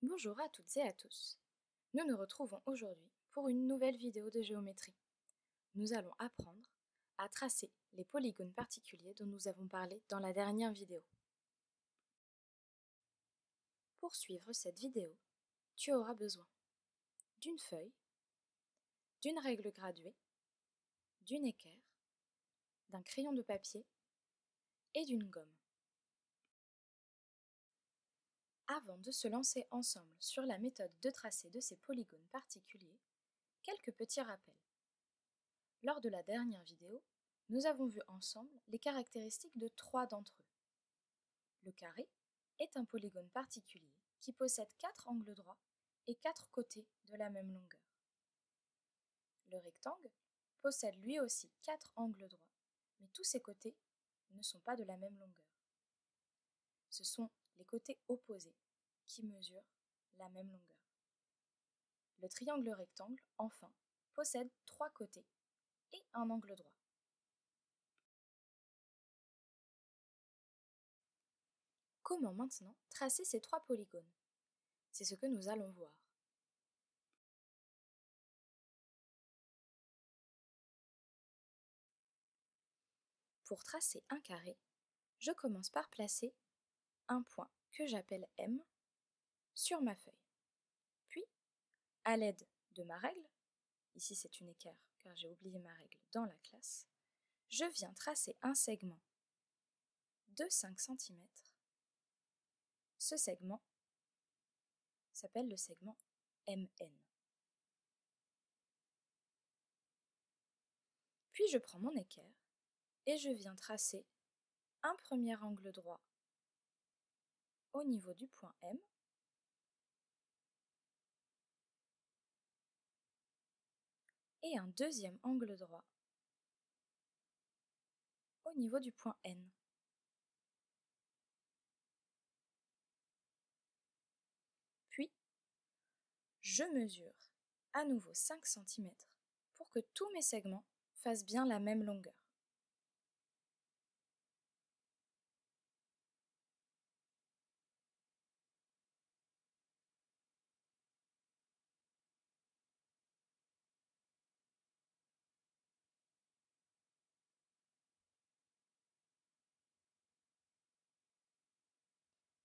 Bonjour à toutes et à tous. Nous nous retrouvons aujourd'hui pour une nouvelle vidéo de géométrie. Nous allons apprendre à tracer les polygones particuliers dont nous avons parlé dans la dernière vidéo. Pour suivre cette vidéo, tu auras besoin d'une feuille, d'une règle graduée, d'une équerre, d'un crayon de papier et d'une gomme. Avant de se lancer ensemble sur la méthode de tracé de ces polygones particuliers, quelques petits rappels. Lors de la dernière vidéo, nous avons vu ensemble les caractéristiques de 3 d'entre eux. Le carré est un polygone particulier qui possède 4 angles droits et 4 côtés de la même longueur. Le rectangle possède lui aussi 4 angles droits, mais tous ses côtés ne sont pas de la même longueur. Ce sont les côtés opposés qui mesurent la même longueur. Le triangle rectangle, enfin, possède 3 côtés et un angle droit. Comment maintenant tracer ces 3 polygones? C'est ce que nous allons voir. Pour tracer un carré, je commence par placer un point que j'appelle M sur ma feuille. Puis, à l'aide de ma règle, ici c'est une équerre car j'ai oublié ma règle dans la classe, je viens tracer un segment de 5 cm. Ce segment s'appelle le segment MN. Puis je prends mon équerre et je viens tracer un premier angle droit au niveau du point M et un deuxième angle droit au niveau du point N. Puis, je mesure à nouveau 5 cm pour que tous mes segments fassent bien la même longueur.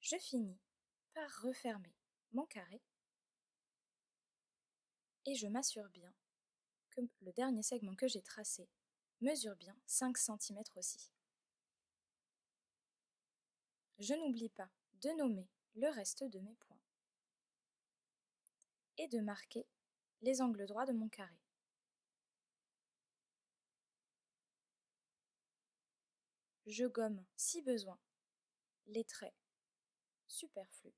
Je finis par refermer mon carré et je m'assure bien que le dernier segment que j'ai tracé mesure bien 5 cm aussi. Je n'oublie pas de nommer le reste de mes points et de marquer les angles droits de mon carré. Je gomme, si besoin, les traits superflus.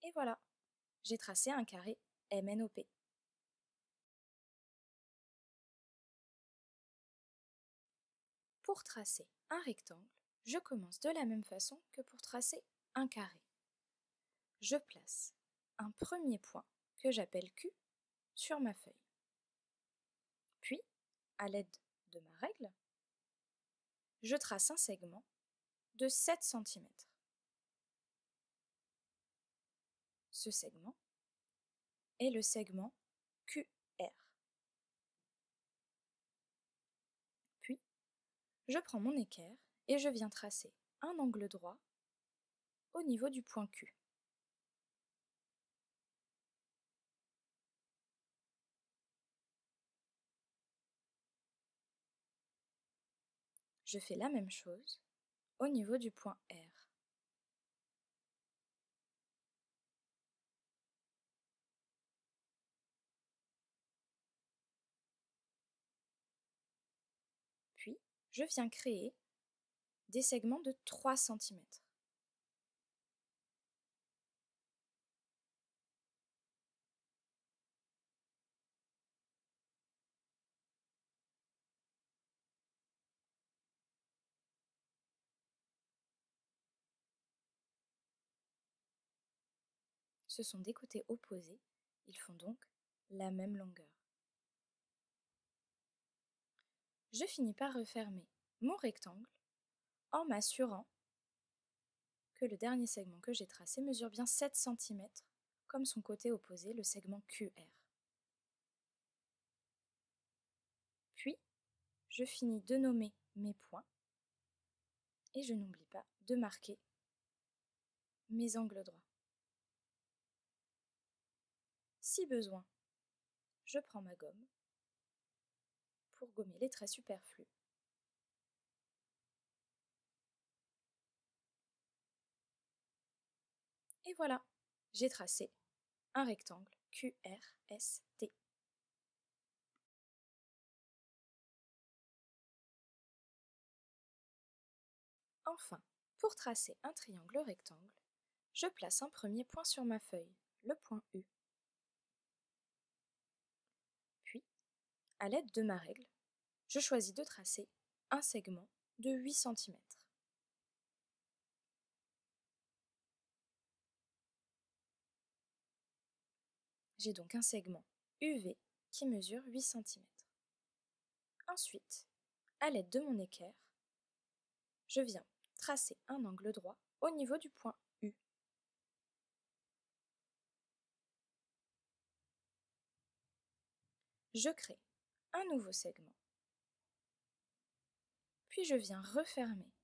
Et voilà, j'ai tracé un carré MNOP. Pour tracer un rectangle, je commence de la même façon que pour tracer un carré. Je place un premier point que j'appelle Q sur ma feuille. Puis, à l'aide de ma règle, je trace un segment de 7 cm. Ce segment est le segment QR. Puis, je prends mon équerre et je viens tracer un angle droit au niveau du point Q. Je fais la même chose au niveau du point R. Puis, je viens créer des segments de 3 cm. Ce sont des côtés opposés, ils font donc la même longueur. je finis par refermer mon rectangle en m'assurant que le dernier segment que j'ai tracé mesure bien 7 cm, comme son côté opposé, le segment QR. Puis, je finis de nommer mes points et je n'oublie pas de marquer mes angles droits. Si besoin, je prends ma gomme pour gommer les traits superflus. Et voilà, j'ai tracé un rectangle QRST. Enfin, pour tracer un triangle rectangle, je place un premier point sur ma feuille, le point U. Puis, à l'aide de ma règle, je choisis de tracer un segment de 8 cm. J'ai donc un segment UV qui mesure 8 cm. Ensuite, à l'aide de mon équerre, je viens tracer un angle droit au niveau du point U. Je crée un nouveau segment, puis je viens refermer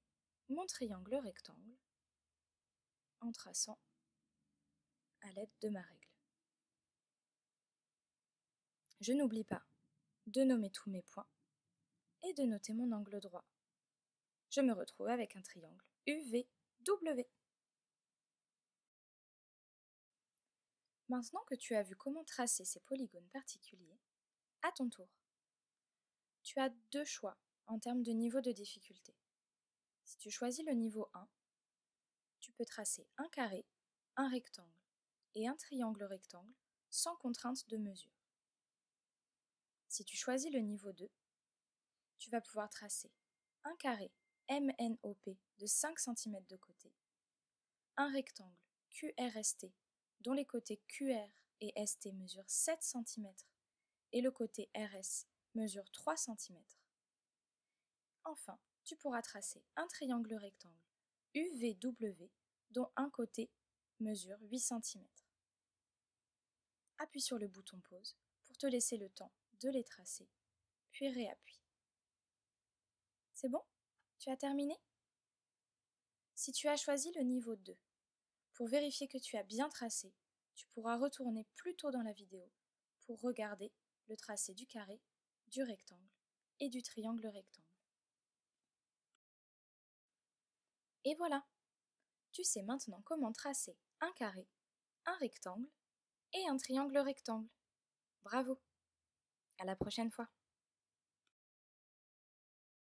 mon triangle rectangle en traçant à l'aide de ma règle. Je n'oublie pas de nommer tous mes points et de noter mon angle droit. Je me retrouve avec un triangle UVW. Maintenant que tu as vu comment tracer ces polygones particuliers, à ton tour, tu as deux choix en termes de niveau de difficulté. Si tu choisis le niveau 1, tu peux tracer un carré, un rectangle et un triangle rectangle sans contrainte de mesure. Si tu choisis le niveau 2, tu vas pouvoir tracer un carré MNOP de 5 cm de côté, un rectangle QRST dont les côtés QR et ST mesurent 7 cm et le côté RS mesure 3 cm. Enfin, tu pourras tracer un triangle rectangle UVW dont un côté mesure 8 cm. Appuie sur le bouton pause pour te laisser le temps de les tracer, puis réappuie. C'est bon? Tu as terminé? Si tu as choisi le niveau 2, pour vérifier que tu as bien tracé, tu pourras retourner plus tôt dans la vidéo pour regarder le tracé du carré, du rectangle et du triangle rectangle. Et voilà, tu sais maintenant comment tracer un carré, un rectangle et un triangle rectangle. Bravo! À la prochaine fois!